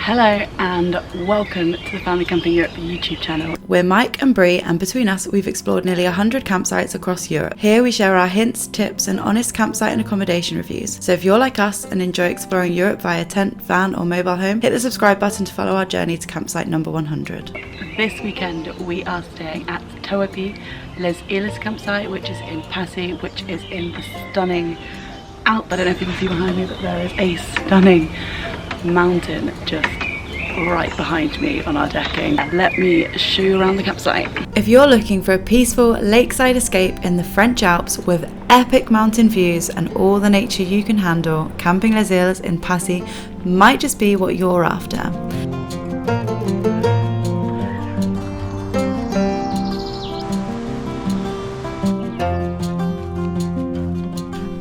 Hello and welcome to the Family Camping Europe YouTube channel. We're Mike and Bree, and between us we've explored nearly 100 campsites across Europe. Here we share our hints, tips and honest campsite and accommodation reviews. So if you're like us and enjoy exploring Europe via tent, van or mobile home, hit the subscribe button to follow our journey to campsite number 100. This weekend we are staying at Tohapi, Les Îles campsite, which is in Passy, which is in the stunning Alps. I don't know if you can see behind me, but there is a stunning mountain just right behind me on our decking. Let me show you around the campsite. If you're looking for a peaceful lakeside escape in the French Alps with epic mountain views and all the nature you can handle, camping Les Îles in Passy might just be what you're after.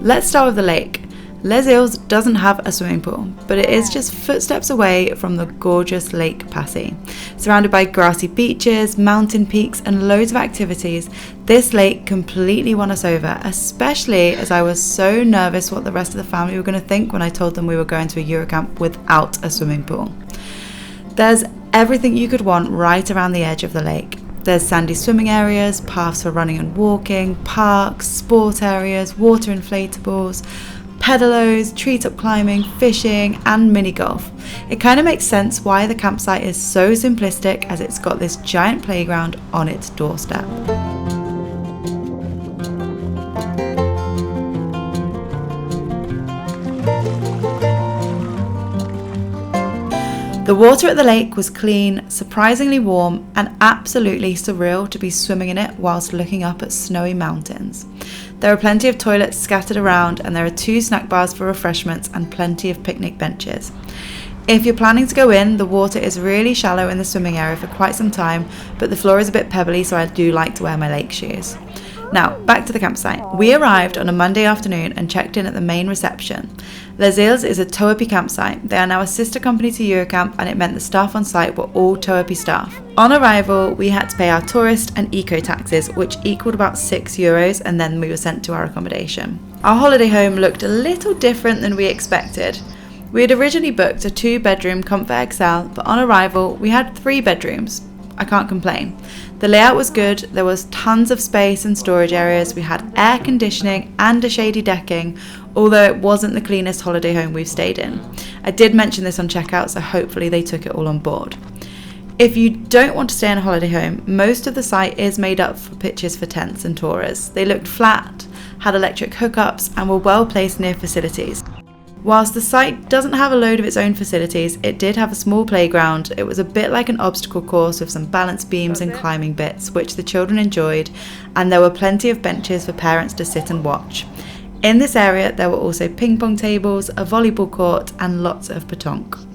Let's start with the lake. Les Îles doesn't have a swimming pool, but it is just footsteps away from the gorgeous Lake Passy. Surrounded by grassy beaches, mountain peaks and loads of activities, this lake completely won us over, especially as I was so nervous what the rest of the family were going to think when I told them we were going to a Eurocamp without a swimming pool. There's everything you could want right around the edge of the lake. There's sandy swimming areas, paths for running and walking, parks, sport areas, water inflatables, pedalos, treetop climbing, fishing and mini golf. It kind of makes sense why the campsite is so simplistic, as it's got this giant playground on its doorstep. The water at the lake was clean, surprisingly warm and absolutely surreal to be swimming in it whilst looking up at snowy mountains. There are plenty of toilets scattered around, and there are 2 snack bars for refreshments and plenty of picnic benches. If you're planning to go in, the water is really shallow in the swimming area for quite some time, but the floor is a bit pebbly, so I do like to wear my lake shoes. Now, back to the campsite. We arrived on a Monday afternoon and checked in at the main reception. Les Îles is a Tohapi campsite. They are now a sister company to Eurocamp, and it meant the staff on site were all Tohapi staff. On arrival, we had to pay our tourist and eco taxes, which equaled about €6, and then we were sent to our accommodation. Our holiday home looked a little different than we expected. We had originally booked a 2-bedroom Comfort XL, but on arrival, we had 3 bedrooms. I can't complain. The layout was good, there was tons of space and storage areas, we had air conditioning and a shady decking, although it wasn't the cleanest holiday home we've stayed in. I did mention this on checkout, so hopefully they took it all on board. If you don't want to stay in a holiday home, most of the site is made up for pitches for tents and tourers. They looked flat, had electric hookups and were well placed near facilities. Whilst the site doesn't have a load of its own facilities, it did have a small playground. It was a bit like an obstacle course with some balance beams and climbing bits, which the children enjoyed, and there were plenty of benches for parents to sit and watch. In this area, there were also ping pong tables, a volleyball court, and lots of pétanque.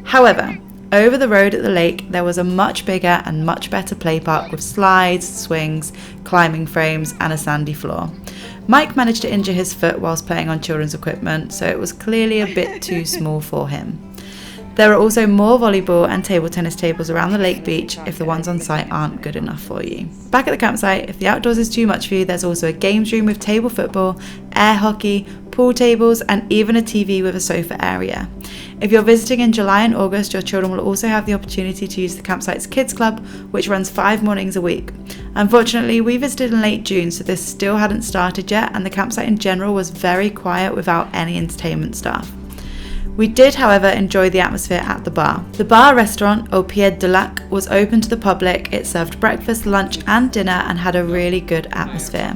However, over the road at the lake, there was a much bigger and much better play park with slides, swings, climbing frames, and a sandy floor. Mike managed to injure his foot whilst playing on children's equipment, so it was clearly a bit too small for him. There are also more volleyball and table tennis tables around the lake beach if the ones on site aren't good enough for you. Back at the campsite, if the outdoors is too much for you, there's also a games room with table football, air hockey, pool tables, and even a TV with a sofa area. If you're visiting in July and August, your children will also have the opportunity to use the campsite's kids club, which runs 5 mornings a week. Unfortunately, we visited in late June, so this still hadn't started yet, and the campsite in general was very quiet without any entertainment staff. We did, however, enjoy the atmosphere at the bar. The bar restaurant, Au Pied du Lac, was open to the public. It served breakfast, lunch and dinner and had a really good atmosphere.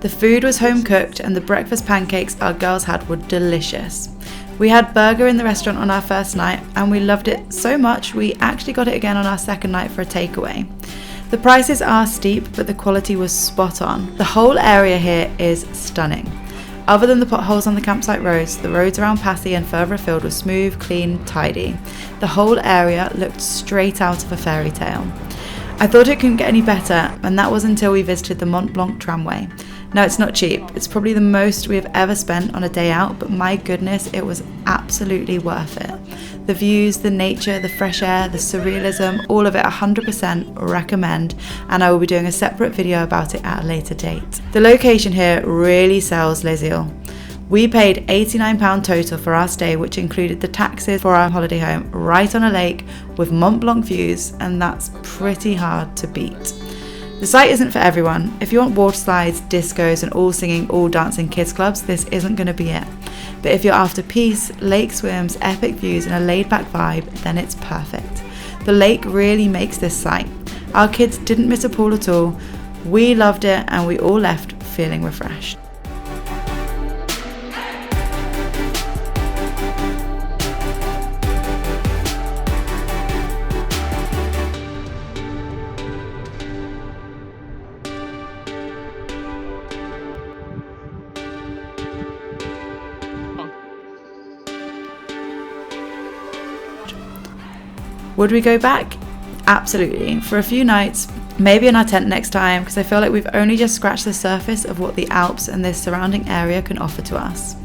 The food was home cooked, and the breakfast pancakes our girls had were delicious. We had burger in the restaurant on our first night, and we loved it so much we actually got it again on our second night for a takeaway. The prices are steep, but the quality was spot on. The whole area here is stunning. Other than the potholes on the campsite roads, the roads around Passy and further afield were smooth, clean, tidy. The whole area looked straight out of a fairy tale. I thought it couldn't get any better, and that was until we visited the Mont Blanc tramway. Now, it's not cheap. It's probably the most we have ever spent on a day out, but my goodness, it was absolutely worth it. The views, the nature, the fresh air, the surrealism, all of it 100% recommend, and I will be doing a separate video about it at a later date. The location here really sells Les Îles. We paid £89 total for our stay, which included the taxes for our holiday home right on a lake with Mont Blanc views, and that's pretty hard to beat. The site isn't for everyone. If you want water slides, discos and all singing, all dancing kids clubs, this isn't going to be it. But if you're after peace, lake swims, epic views and a laid back vibe, then it's perfect. The lake really makes this site. Our kids didn't miss a pool at all. We loved it and we all left feeling refreshed. Would we go back? Absolutely. For a few nights, maybe in our tent next time, because I feel like we've only just scratched the surface of what the Alps and this surrounding area can offer to us.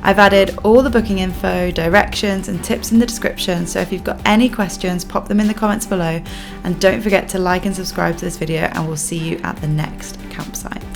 I've added all the booking info, directions and tips in the description, so if you've got any questions, pop them in the comments below, and don't forget to like and subscribe to this video, and we'll see you at the next campsite.